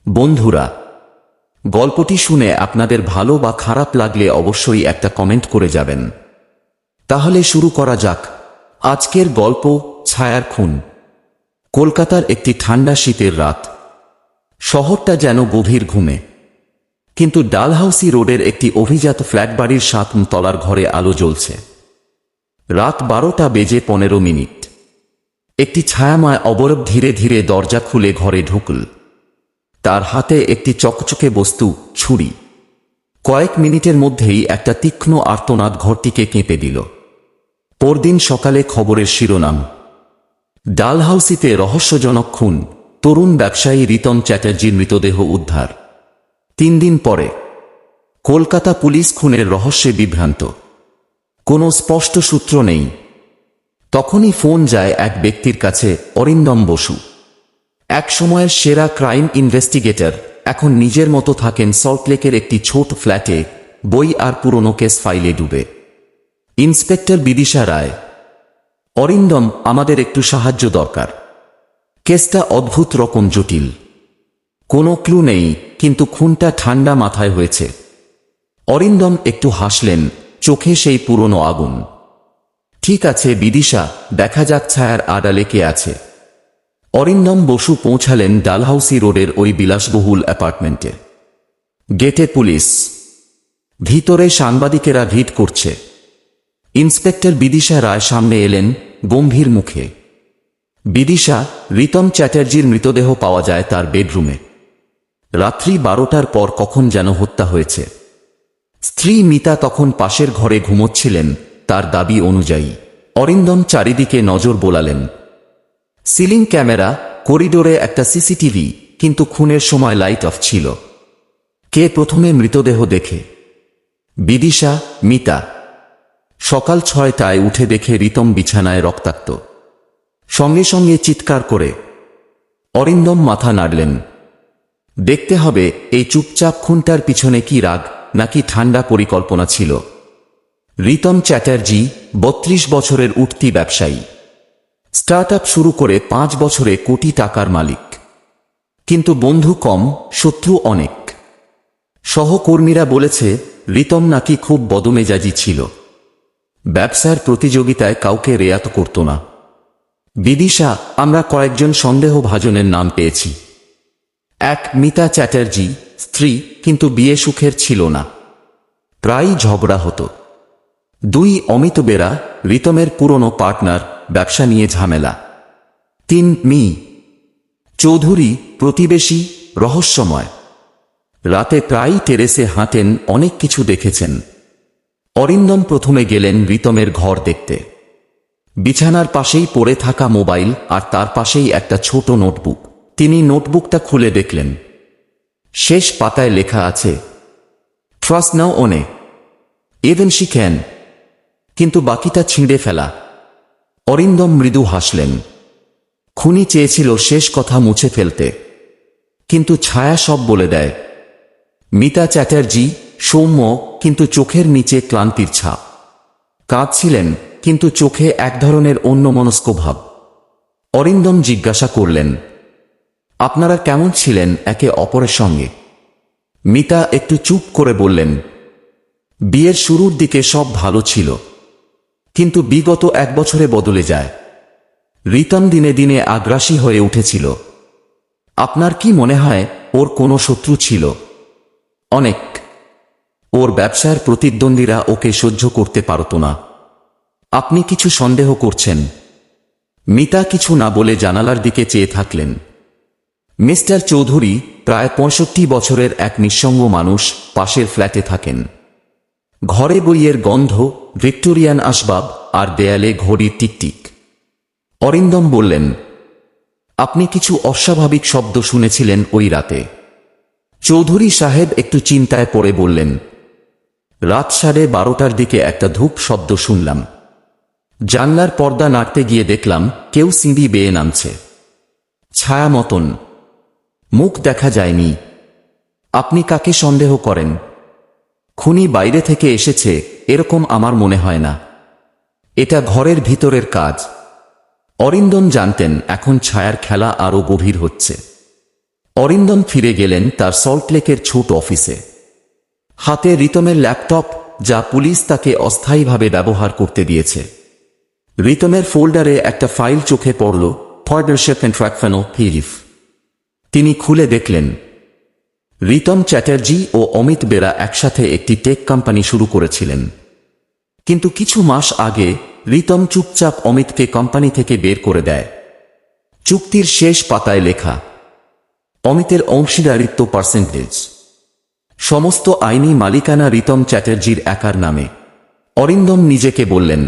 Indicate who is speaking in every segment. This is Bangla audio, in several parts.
Speaker 1: বন্ধুরা, গল্পটি শুনে আপনাদের ভালো বা খারাপ লাগলে অবশ্যই একটা কমেন্ট করে যাবেন। তাহলে শুরু করা যাক। আজকের গল্প ছায়ার খুন। কলকাতার একটি ঠান্ডা শীতের রাত। শহরটা যেন গভীর ঘুমে, কিন্তু ডালহাউসি রোডের একটি অভিজাত ফ্ল্যাট বাড়ির 7 তলার ঘরে আলো জ্বলছে। রাত 12:15। একটি ছায়াময় অবয়ব ধীরে ধীরে দরজা খুলে ঘরে ঢুকল। তার হাতে একটি চকচকে বস্তু, ছুরি। কয়েক মিনিটের মধ্যেই একটা তীক্ষ্ণ আর্তনাদ ঘরটিকে কেঁপে দিল। পরদিন সকালে খবরের শিরোনাম: ডালহাউসিতে রহস্যজনক খুন, তরুণ ব্যবসায়ী রিতম চ্যাটার্জির মৃতদেহ উদ্ধার। 3 দিন পরে কলকাতা পুলিশ খুনের রহস্যে বিভ্রান্ত। কোনো স্পষ্ট সূত্র নেই। তখনই ফোন যায় এক ব্যক্তির কাছে, অরিন্দম বসু। এক সময়ের সেরা ক্রাইম ইনভেস্টিগেটর, এখন নিজের মতো থাকেন সল্টলেকের একটি ছোট ফ্ল্যাটে, বই আর পুরনো কেস ফাইলে ডুবে। ইন্সপেক্টর বিদিশা রায়: অরিন্দম, আমাদের একটু সাহায্য দরকার। কেসটা অদ্ভুত রকম জটিল। কোনো ক্লু নেই, কিন্তু খুনটা ঠান্ডা মাথায় হয়েছে। অরিন্দম একটু হাসলেন, চোখে সেই পুরনো আগুন। ঠিক আছে বিদিশা, দেখা যাক ছায়ার আড়ালে কে আছে। অরিন্দম বসু পৌঁছালেন ডালহাউসি রোডের ওই বিলাসবহুল অ্যাপার্টমেন্টে। গেটে পুলিশ, ভিতরে সাংবাদিকেরা ভিড় করছে। ইন্সপেক্টর বিদিশা রায় সামনে এলেন, গম্ভীর মুখে। বিদিশা, রিতম চ্যাটার্জির মৃতদেহ পাওয়া যায় তার বেডরুমে। রাত্রি 12টার পর কখন যেন হত্যা হয়েছে। স্ত্রী মিতা তখন পাশের ঘরে ঘুমোচ্ছিলেন, তার দাবি অনুযায়ী। অরিন্দম চারিদিকে নজর বোলালেন। সিলিং ক্যামেরা, করিডোরে একটা সিসিটিভি, কিন্তু খুনের সময় লাইট অফ ছিল। কে প্রথমে মৃতদেহ দেখে? বিদিশা, মিতা। সকাল 6টায় উঠে দেখে রিতম বিছানায় রক্তাক্ত। সঙ্গে সঙ্গে চিৎকার করে। অরিন্দম মাথা নাড়লেন। দেখতে হবে এই চুপচাপ খুনটার পিছনে কি রাগ, নাকি ঠান্ডা পরিকল্পনা ছিল। রিতম চ্যাটার্জি 32 বছরের উঠতি ব্যবসায়ী। স্টার্টআপ শুরু করে 5 বছরে কোটি টাকার মালিক। কিন্তু বন্ধু কম, শত্রু অনেক। সহকর্মীরা বলেছে রিতম নাকি খুব বদমেজাজি ছিল। ব্যবসার প্রতিযোগিতায় কাউকে রেয়াত করত না। বিদিশা, আমরা কয়েকজন সন্দেহভাজনের নাম পেয়েছি। 1, মিতা চ্যাটার্জি, স্ত্রী, কিন্তু বিয়ে সুখের ছিল না, প্রায়ই ঝগড়া হতো। 2, অমিত বেরা, রিতমের পুরনো পার্টনার, ব্যবসা নিয়ে ঝামেলা। 3, মি চৌধুরী, প্রতিবেশী, রহস্যময়। রাতে প্রায়ই টেরেসে হাঁটেন, অনেক কিছু দেখেছেন। অরিন্দম প্রথমে গেলেন রিতমের ঘর দেখতে। বিছানার পাশেই পড়ে থাকা মোবাইল, আর তার পাশেই একটা ছোট নোটবুক। তিনি নোটবুকটা খুলে দেখলেন। শেষ পাতায় লেখা আছে, trust now one even she can. কিন্তু বাকিটা ছিঁড়ে ফেলা। অরিন্দম মৃদু হাসলেন। খুনি চেয়েছিল শেষ কথা মুছে ফেলতে, কিন্তু ছায়া সব বলে দেয়। মিতা চ্যাটার্জি সৌম্য, কিন্তু চোখের নিচে ক্লান্তির ছাপ। কাঁদছিলেন, কিন্তু চোখে এক ধরনের অন্যমনস্ক ভাব। অরিন্দম জিজ্ঞাসা করলেন, আপনারা কেমন ছিলেন একে অপরের সঙ্গে? মিতা একটু চুপ করে বললেন, বিয়ের শুরুর দিকে সব ভালো ছিল, কিন্তু বিগত 1 বছরে বদলে যায়। রিতম দিনে দিনে আগ্রাসী হয়ে উঠেছিল। আপনার কি মনে হয় ওর কোনো শত্রু ছিল? অনেক। ওর ব্যবসার প্রতিদ্বন্দ্বীরা ওকে সহ্য করতে পারত না। আপনি কিছু সন্দেহ করছেন? মিতা কিছু না বলে জানালার দিকে চেয়ে থাকলেন। মিস্টার চৌধুরী প্রায় 65 বছরের এক নিঃসঙ্গ মানুষ, পাশের ফ্ল্যাটে থাকেন। ঘরে বইয়ের গন্ধ, ভিক্টোরিয়ান আসবাব, আর দেয়ালে ঘড়ির টিকটিক। অরিন্দম বললেন, আপনি কিছু অস্বাভাবিক শব্দ শুনেছিলেন ওই রাতে? চৌধুরী সাহেব একটু চিন্তায় পড়ে বললেন, রাত 12:30টার দিকে একটা ধূপ শব্দ শুনলাম। জানলার পর্দা নাড়তে গিয়ে দেখলাম কেউ সিঁড়ি বেয়ে নামছে। ছায়া মতন, মুখ দেখা যায়নি। আপনি কাকে সন্দেহ করেন? খুনি বাইরে থেকে এসেছে এরকম আমার মনে হয় না। এটা ঘরের ভিতরের কাজ। অরিন্দম জানতেন এখন ছায়ার খেলা আরো গভীর হচ্ছে। অরিন্দম ফিরে গেলেন তার সল্টলেকের ছোট অফিসে। হাতে রিতমের ল্যাপটপ, যা পুলিশ তাকে অস্থায়ীভাবে ব্যবহার করতে দিয়েছে। রিতমের ফোল্ডারে একটা ফাইল চোখে পড়ল, পার্টনারশিপ এন্ড ট্র্যাকফানো পিডিএফ। তিনি খুলে দেখলেন রিতম চ্যাটার্জি ও অমিত বেরা একসাথে একটি টেক কোম্পানি শুরু করেছিলেন। কিন্তু কিছু মাস আগে রিতম চুপচাপ অমিতকে কোম্পানি থেকে বের করে দেয়। চুক্তির শেষ পাতায় লেখা, অমিতের অংশীদারিত্ব পার্সেন্টেজ, সমস্ত আইনি মালিকানা রিতম চ্যাটার্জির একার নামে। অরিন্দম নিজেকে বললেন,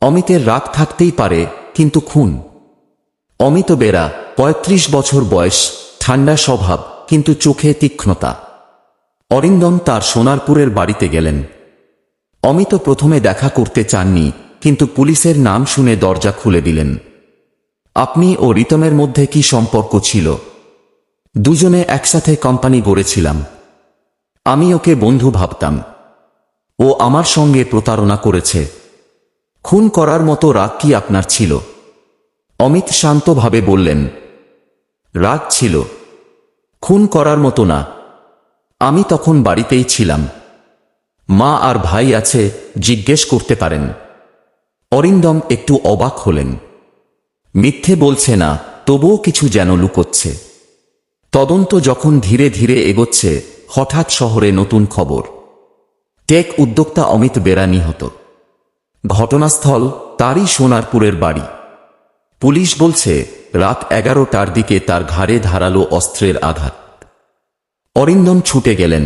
Speaker 1: অমিতের রাগ থাকতেই পারে, কিন্তু খুন। অমিত বেরা ৩৫ বছর বয়স, ঠান্ডা স্বভাব, কিন্তু চোখে তীক্ষ্ণতা। অরিন্দম তার সোনারপুরের বাড়িতে গেলেন। অমিত প্রথমে দেখা করতে চাননি, কিন্তু পুলিশের নাম শুনে দরজা খুলে দিলেন। আপনি ও রিতমের মধ্যে কি সম্পর্ক ছিল? দুজনে একসাথে কোম্পানি গড়েছিলাম। আমি ওকে বন্ধু ভাবতাম। ও আমার সঙ্গে প্রতারণা করেছে। খুন করার মতো রাগ কি আপনার ছিল? অমিত শান্তভাবে বললেন, রাগ ছিল, খুন করার মতো না। আমি তখন বাড়িতেই ছিলাম। মা আর ভাই আছে, জিজ্ঞেস করতে পারেন। অরিন্দম একটু অবাক হলেন। মিথ্যে বলছে না, তবুও কিছু যেন লুকোচ্ছে। তদন্ত যখন ধীরে ধীরে এগোচ্ছে, হঠাৎ শহরে নতুন খবর। টেক উদ্যোক্তা অমিত বেরা নিহত। ঘটনাস্থল তারই সোনারপুরের বাড়ি। পুলিশ বলছে রাত 11টার দিকে তার ঘাড়ে ধারালো অস্ত্রের আঘাত। অরিন্দম ছুটে গেলেন।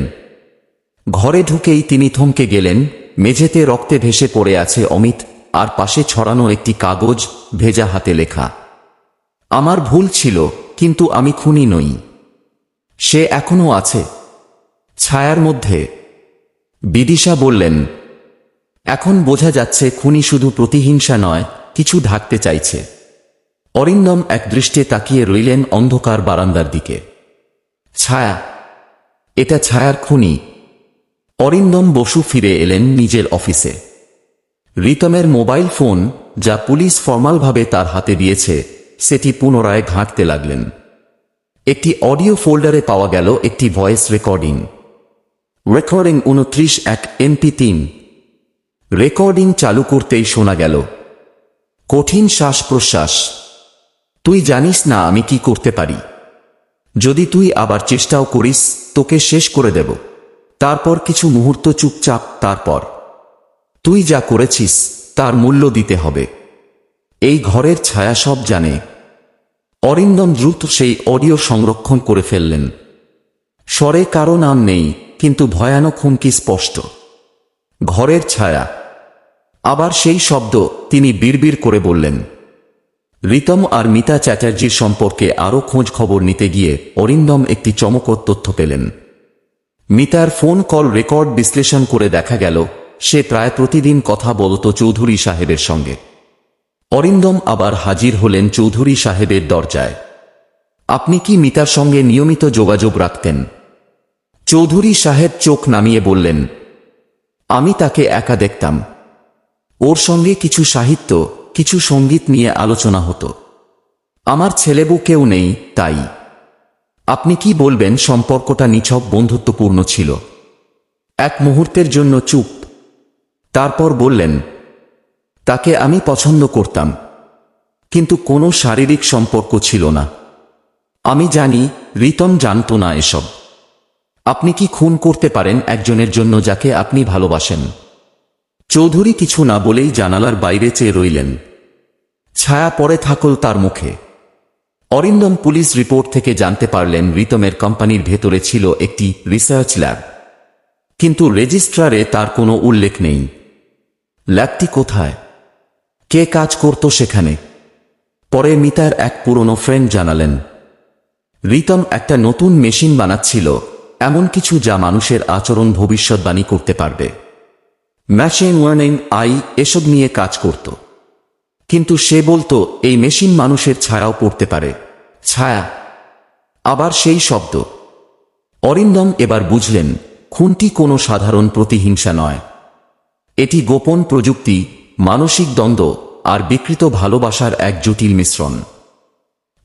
Speaker 1: ঘরে ঢুকেই তিনি থমকে গেলেন। মেঝেতে রক্তে ভেসে পড়ে আছে অমিত, আর পাশে ছড়ানো একটি কাগজ, ভেজা হাতে লেখা, আমার ভুল ছিল, কিন্তু আমি খুনি নই। সে এখনো আছে ছায়ার মধ্যে। বিদিশা বললেন, এখন বোঝা যাচ্ছে খুনি শুধু প্রতিহিংসা নয়, কিছু ঢাকতে চাইছে। অরিন্দম একদৃষ্টে তাকিয়ে রইলেন অন্ধকার বারান্দার দিকে। ছায়া, এটা ছায়ার খুনি। অরিন্দম বসু ফিরে এলেন নিজের অফিসে। রিতমের মোবাইল ফোন, যা পুলিশ ফর্মালভাবে তার হাতে দিয়েছে, সেটি পুনরায় ঘাঁটতে লাগলেন। একটি অডিও ফোল্ডারে পাওয়া গেল একটি ভয়েস রেকর্ডিং। 29/1 MP3। রেকর্ডিং চালু করতেই শোনা গেল, কঠিন শ্বাস প্রশ্বাস। তুই জানিস না আমি কি করতে পারি। যদি তুই আবার চেষ্টাও করিস, তোকে শেষ করে দেব। তারপর কিছু মুহূর্ত চুপচাপ। তারপর, তুই যা করেছিস তার মূল্য দিতে হবে। এই ঘরের ছায়া সব জানে। অরিন্দম দ্রুত সেই অডিও সংরক্ষণ করে ফেললেন। স্বরে কারো নাম নেই, কিন্তু ভয়ানক হুমকি স্পষ্ট। ঘরের ছায়া। আবার সেই শব্দ। তিনি বিড়বিড় করে বললেন, রিতম আর মিতা চ্যাটার্জির সম্পর্কে আরও খোঁজ খবর নিতে গিয়ে অরিন্দম একটি চমকপ্রদ তথ্য পেলেন। মিতার ফোন কল রেকর্ড বিশ্লেষণ করে দেখা গেল, সে প্রায় প্রতিদিন কথা বলত চৌধুরী সাহেবের সঙ্গে। অরিন্দম আবার হাজির হলেন চৌধুরী সাহেবের দরজায়। আপনি কি মিতার সঙ্গে নিয়মিত যোগাযোগ রাখতেন? চৌধুরী সাহেব চোখ নামিয়ে বললেন, আমি তাকে একা দেখতাম। ওর সঙ্গে কিছু সাহিত্য, কিছু সঙ্গীত নিয়ে আলোচনা হতো। আমার ছেলেবউ কেউ নেই, তাই। আপনি কি বলবেন সম্পর্কটা নিছক বন্ধুত্বপূর্ণ ছিল? এক মুহূর্তের জন্য চুপ। তারপর বললেন, তাকে আমি পছন্দ করতাম, কিন্তু কোনো শারীরিক সম্পর্ক ছিল না। আমি জানি রিতম জানত না এসব। আপনি কি খুন করতে পারেন একজনের জন্য যাকে আপনি ভালোবাসেন? চৌধুরী কিছু না বলেই জানালার বাইরে চেয়ে রইলেন। ছায়া পড়ে থাকল তার মুখে। অরিন্দম পুলিশ রিপোর্ট থেকে জানতে পারলেন রিতমের কোম্পানির ভেতরে ছিল একটি রিসার্চ ল্যাব, কিন্তু রেজিস্ট্রারে তার কোনো উল্লেখ নেই। ল্যাবটি কোথায়? কে কাজ করত সেখানে? পরে মিতার এক পুরনো ফ্রেন্ড জানালেন, রিতম একটা নতুন মেশিন বানাচ্ছিল, এমন কিছু যা মানুষের আচরণ ভবিষ্যৎবাণী করতে পারবে। মেশিন লার্নিং, এসব নিয়ে কাজ করত। কিন্তু সে বলতো এই মেশিন মানুষের ছায়াও পড়তে পারে। ছায়া। আবার সেই শব্দ। অরিন্দম এবার বুঝলেন খুনটি কোনো সাধারণ প্রতিহিংসা নয়। এটি গোপন প্রযুক্তি, মানসিক দ্বন্দ্ব আর বিকৃত ভালোবাসার এক জটিল মিশ্রণ।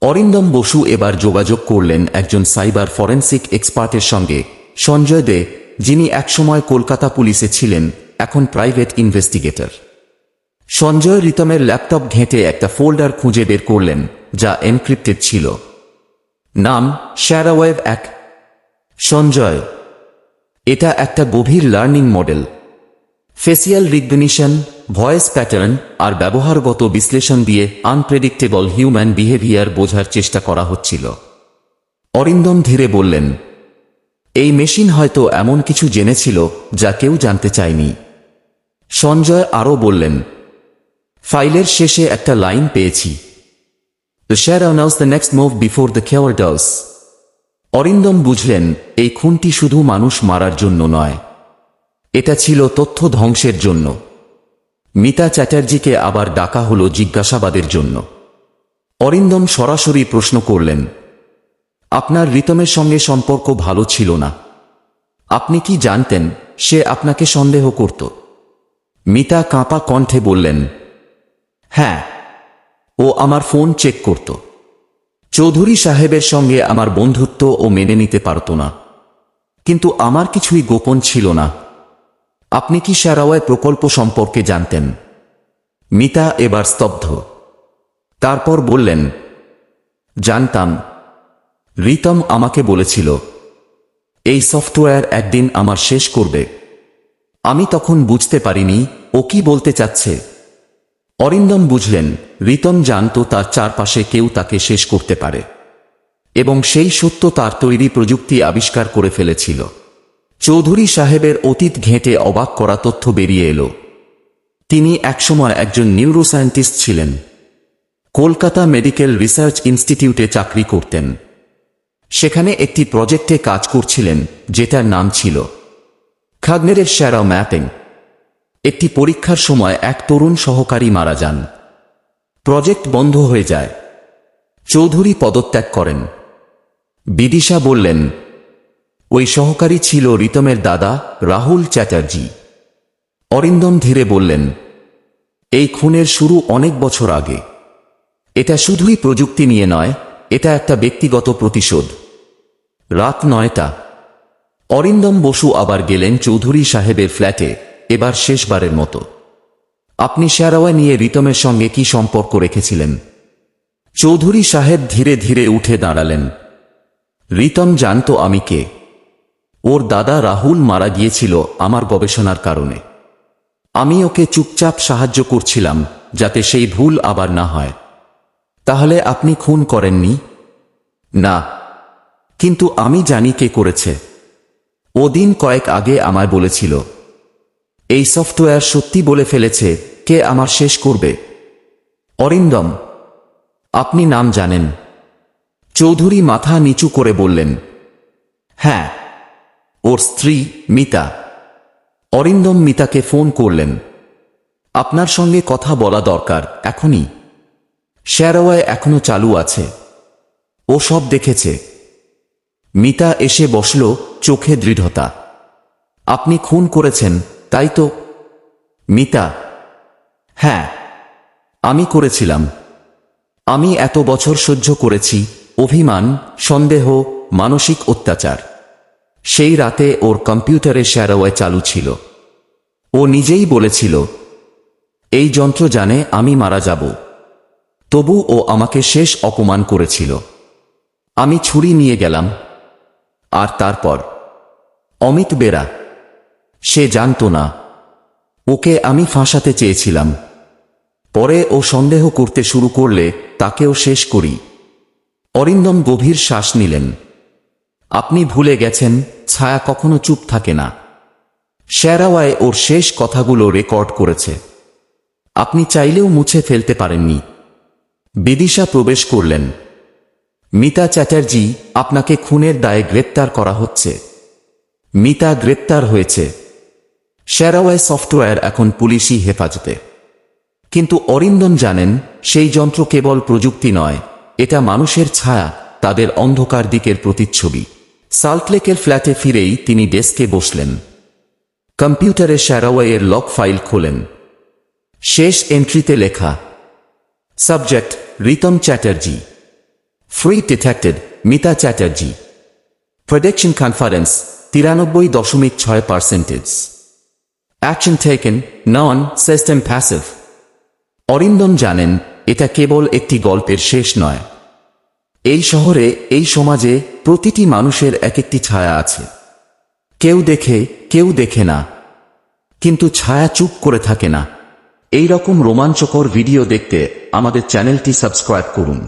Speaker 1: অরিন্দম বসু এবার যোগাযোগ করলেন একজন সাইবার ফরেন্সিক এক্সপার্টের সঙ্গে, সঞ্জয় দে, যিনি একসময় কলকাতা পুলিশে ছিলেন, এখন প্রাইভেট ইনভেস্টিগেটর। সঞ্জয় রিতমের ল্যাপটপ ঘেঁটে একটা ফোল্ডার খুঁজে বের করলেন, যা এনক্রিপ্টেড ছিল। নাম শ্যারাওয়েভ 1। সঞ্জয়: এটা একটা গভীর learning model. Facial recognition, voice pattern আর ব্যবহারগত বিশ্লেষণ দিয়ে আনপ্রেডিক্টেবল হিউম্যান বিহেভিয়ার বোঝার চেষ্টা করা হচ্ছিল। অরিন্দম ধীরে বললেন, এই মেশিন হয়তো এমন কিছু জেনেছিল যা কেউ জানতে চায়নি। সঞ্জয় আরও বললেন, ফাইলের শেষে একটা লাইন পেয়েছি, the shadow knows the next move before the killer does. Arindam বুঝলেন এই খুনটি শুধু মানুষ মারার জন্য নয়, এটা ছিল তথ্য ধ্বংসের জন্য। মিতা চ্যাটার্জিকে আবার ডাকা হল জিজ্ঞাসাবাদের জন্য। অরিন্দম সরাসরি প্রশ্ন করলেন, আপনার রিতমের সঙ্গে সম্পর্ক ভালো ছিল না? আপনি কি জানতেন সে আপনাকে সন্দেহ করত? মিতা কাঁপা কণ্ঠে বললেন, হ্যাঁ, ও আমার ফোন চেক করত। চৌধুরী সাহেবের সঙ্গে আমার বন্ধুত্ব ও মেনে নিতে পারত না, কিন্তু আমার কিছুই গোপন ছিল না। আপনি কি শ্যারাওয়ে প্রকল্প সম্পর্কে জানতেন? মিতা এবার স্তব্ধ। তারপর বললেন, জানতাম। রিতম আমাকে বলেছিল এই সফটওয়্যার একদিন আমার শেষ করবে। আমি তখন বুঝতে পারিনি ও কি বলতে চাচ্ছে। অরিন্দম বুঝলেন রিতম জানত তার চারপাশে কেউ তাকে শেষ করতে পারে, এবং সেই সত্য তার তৈরি প্রযুক্তি আবিষ্কার করে ফেলেছিল। চৌধুরী সাহেবের অতীত ঘেঁটে অবাক করা তথ্য বেরিয়ে এলো। তিনি একসময় একজন নিউরোসায়েন্টিস্ট ছিলেন, কলকাতা মেডিকেল রিসার্চ ইনস্টিটিউটে চাকরি করতেন। সেখানে একটি প্রজেক্টে কাজ করছিলেন যেটার নাম ছিল খাগনেরের শ্যারাও ম্যাপিং। একটি পরীক্ষার সময় এক তরুণ সহকারী মারা যান। প্রজেক্ট বন্ধ হয়ে যায়। চৌধুরী পদত্যাগ করেন। বিদিশা বললেন, ওই সহকারী ছিল রিতমের দাদা রাহুল চ্যাটার্জি। অরিন্দম ধীরে বললেন, এই খুনের শুরু অনেক বছর আগে। এটা শুধুই প্রযুক্তি নিয়ে নয়, এটা একটা ব্যক্তিগত প্রতিশোধ। রাত 9টা। অরিন্দম বসু আবার গেলেন চৌধুরী সাহেবের ফ্ল্যাটে, এবার শেষবারের মতো। আপনি শ্যারাওয়ে নিয়ে রিতমের সঙ্গে কি সম্পর্ক রেখেছিলেন? চৌধুরী সাহেব ধীরে ধীরে উঠে দাঁড়ালেন। রিতম জানত আমি কে। ওর দাদা রাহুল মারা গিয়েছিল আমার গবেষণার কারণে। আমি ওকে চুপচাপ সাহায্য করছিলাম যাতে সেই ভুল আবার না হয়। তাহলে আপনি খুন করেননি? না, কিন্তু আমি জানি কে করেছে। ও দিন কয়েক আগে আমায় বলেছিল এই সফটওয়্যার সত্যি বলে ফেলেছে কে আমার শেষ করবে। অরিন্দম, আপনি নাম জানেন? চৌধুরী মাথা নিচু করে বললেন, হ্যাঁ, ওর স্ত্রী মিতা। অরিন্দম মিতাকে ফোন করলেন। আপনার সঙ্গে কথা বলা দরকার এখনই। শ্যারাওয়ে এখনো চালু আছে। ও সব দেখেছে। মিতা এসে বসল, চোখে দৃঢ়তা। আপনি খুন করেছেন, তাই তো? মিতা: হ্যাঁ, আমি করেছিলাম। আমি এত বছর সহ্য করেছি অভিমান, সন্দেহ, মানসিক অত্যাচার। সেই রাতে ওর কম্পিউটারে শ্যারাওয়ে চালু ছিল। ও নিজেই বলেছিল এই যন্ত্র জানে আমি মারা যাব। তবু ও আমাকে শেষ অপমান করেছিল। আমি ছুরি নিয়ে গেলাম। আর তারপর অমিত বেরা, সে জানত না। ওকে আমি ফাঁসাতে চেয়েছিলাম। পরে ও সন্দেহ করতে শুরু করলে তাকেও শেষ করি। অরিন্দম গভীর শ্বাস নিলেন। আপনি ভুলে গেছেন ছায়া কখনো চুপ থাকে না। শ্যারাওয়ে ওর শেষ কথাগুলো রেকর্ড করেছে। আপনি চাইলেও মুছে ফেলতে পারেননি। বিদিশা প্রবেশ করলেন। মিতা চ্যাটার্জি, আপনাকে খুনের দায়ে গ্রেপ্তার করা হচ্ছে। মিতা গ্রেপ্তার হয়েছে। শ্যারাওয়ে সফটওয়্যার এখন পুলিশি হেফাজতে। কিন্তু অরিন্দম জানেন সেই যন্ত্র কেবল প্রযুক্তি নয়, এটা মানুষের ছায়া, তাদের অন্ধকার দিকের প্রতিচ্ছবি। সল্টলেকের ফ্ল্যাটে ফিরেই তিনি ডেস্কে বসলেন। কম্পিউটারে শ্যারাওয়ে এর লগ ফাইল খোলেন। শেষ এন্ট্রিতে লেখা, subject Ritam Chatterjee, free detected Mita Chatterjee. Prediction conference 93.6%। Action taken non system passive. Arindam জানেন এটা কেবল একটি গল্পের শেষ নয়। এই শহরে, এই সমাজে প্রতিটি মানুষের এক একটি ছায়া আছে। কেউ দেখে, কেউ দেখে না, কিন্তু ছায়া চুপ করে থাকে না। এই রকম রোমাঞ্চকর ভিডিও দেখতে আমাদের চ্যানেলটি সাবস্ক্রাইব করুন।